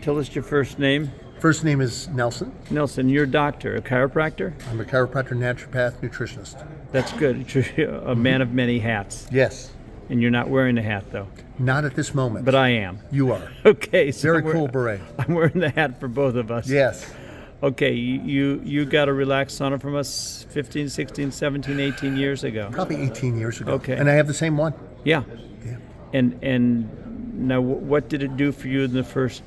tell us your first name. First name is Nelson. Nelson, you're a doctor, a chiropractor? I'm a chiropractor, naturopath, nutritionist. That's good. You're a man of many hats. Yes. And you're not wearing a hat, though. Not at this moment. But I am. You are. Okay. So Very cool beret. I'm wearing the hat for both of us. Yes. Okay, you got a Relax Sauna from us 15, 16, 17, 18 years ago. Probably 18 years ago. Okay. And I have the same one. Yeah. Yeah. And now what did it do for you in the first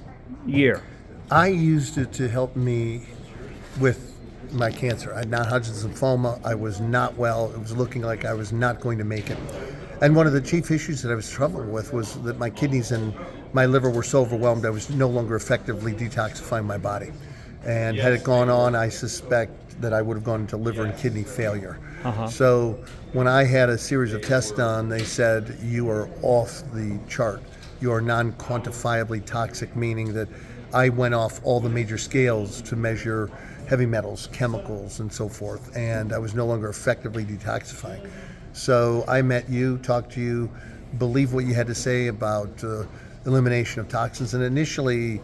year? I used it to help me with my cancer. I had non-Hodgkin's lymphoma. I was not well. It was looking like I was not going to make it. And one of the chief issues that I was struggling with was that my kidneys and my liver were so overwhelmed I was no longer effectively detoxifying my body. And had it gone on, I suspect that I would have gone into liver and kidney failure. So when I had a series of tests done, they said, you are off the chart. You are non-quantifiably toxic, meaning that I went off all the major scales to measure heavy metals, chemicals, and so forth, and I was no longer effectively detoxifying. So I met you, talked to you, believed what you had to say about elimination of toxins, and initially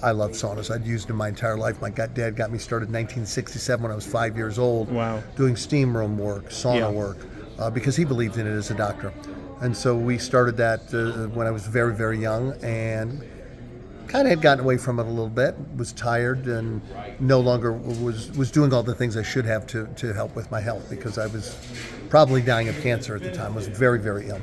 I loved saunas. I'd used them my entire life. My dad got me started in 1967 when I was 5 years old. Wow. Doing steam room work, sauna work, because he believed in it as a doctor. And so we started that when I was very, very young, and kind of had gotten away from it a little bit, was tired, and no longer was doing all the things I should have to help with my health, because I was probably dying of cancer at the time. I was very, very ill.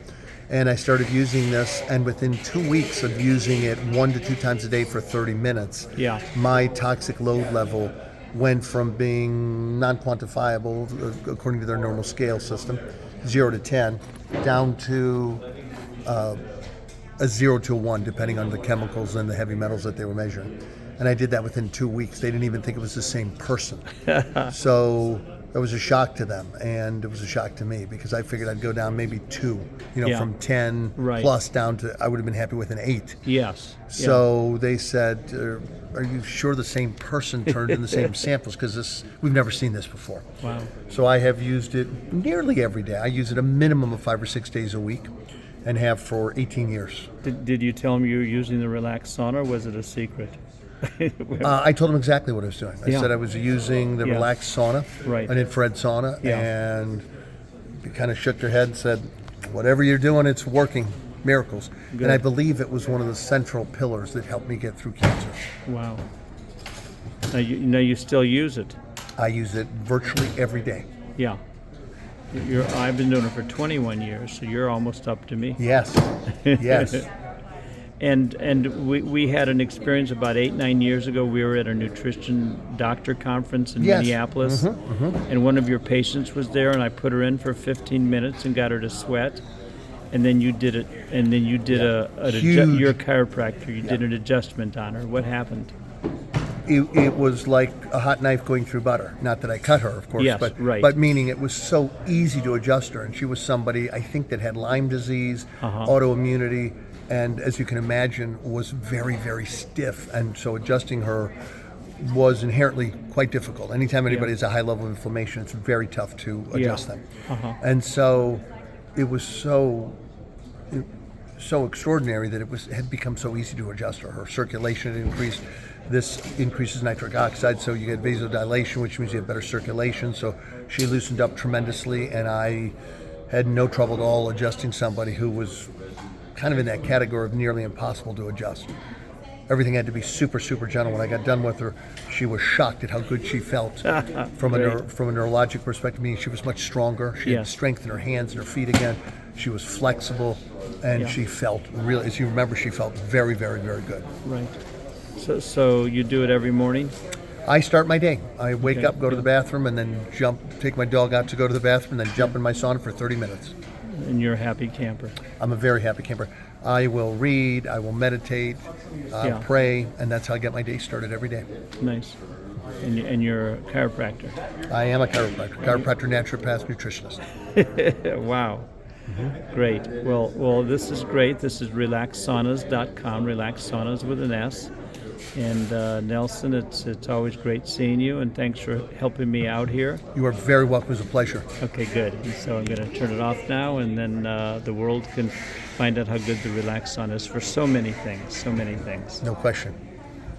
And I started using this, and within 2 weeks of using it 1 to 2 times a day for 30 minutes, my toxic load level went from being non-quantifiable, according to their normal scale system, 0 to 10, down to a 0 to a 1, depending on the chemicals and the heavy metals that they were measuring. And I did that within 2 weeks. They didn't even think it was the same person. So it was a shock to them, and it was a shock to me, because I figured I'd go down maybe 2, from 10 plus down to, I would have been happy with an 8. Yes. So they said, are you sure the same person turned in the same samples? Because we've never seen this before. Wow. So I have used it nearly every day. I use it a minimum of 5 or 6 days a week, and have for 18 years. Did you tell them you were using the Relax Sauna, or was it a secret? I told them exactly what I was doing. I said I was using the Relax Sauna, an infrared sauna, and they kind of shook their head and said, whatever you're doing, it's working. Miracles. Good. And I believe it was one of the central pillars that helped me get through cancer. Wow. Now you still use it? I use it virtually every day. Yeah. I've been doing it for 21 years, so you're almost up to me. Yes, yes. And we had an experience about 8-9 years ago. We were at a nutrition doctor conference in Minneapolis, and one of your patients was there, and I put her in for 15 minutes and got her to sweat. And then you did it, and then you did you're a chiropractor. You did an adjustment on her. What happened? It was like a hot knife going through butter. Not that I cut her, of course, but meaning it was so easy to adjust her. And she was somebody, I think, that had Lyme disease, autoimmunity, and as you can imagine, was very, very stiff. And so adjusting her was inherently quite difficult. Anytime anybody has a high level of inflammation, it's very tough to adjust them. And so it was so extraordinary that it had become so easy to adjust her. Her circulation had increased. This increases nitric oxide, so you get vasodilation, which means you have better circulation. So she loosened up tremendously, and I had no trouble at all adjusting somebody who was kind of in that category of nearly impossible to adjust. Everything had to be super, super gentle. When I got done with her, she was shocked at how good she felt from a neurologic perspective, meaning she was much stronger. She had strength in her hands and her feet again. She was flexible, and she felt really, as you remember, she felt very, very, very good. Right. So you do it every morning? I start my day. I wake up, go to the bathroom, and then take my dog out to go to the bathroom, and then jump in my sauna for 30 minutes. And you're a happy camper? I'm a very happy camper. I will read, I will meditate, pray, and that's how I get my day started every day. Nice. And you're a chiropractor? I am a chiropractor, naturopath, nutritionist. Wow. Great. Well, this is great. This is relaxsaunas.com, Relax Saunas with an S. And Nelson, it's always great seeing you, and thanks for helping me out here. You are very welcome. It was a pleasure. Okay, good. And so I'm going to turn it off now, and then the world can find out how good the Relax Sauna is for so many things. No question.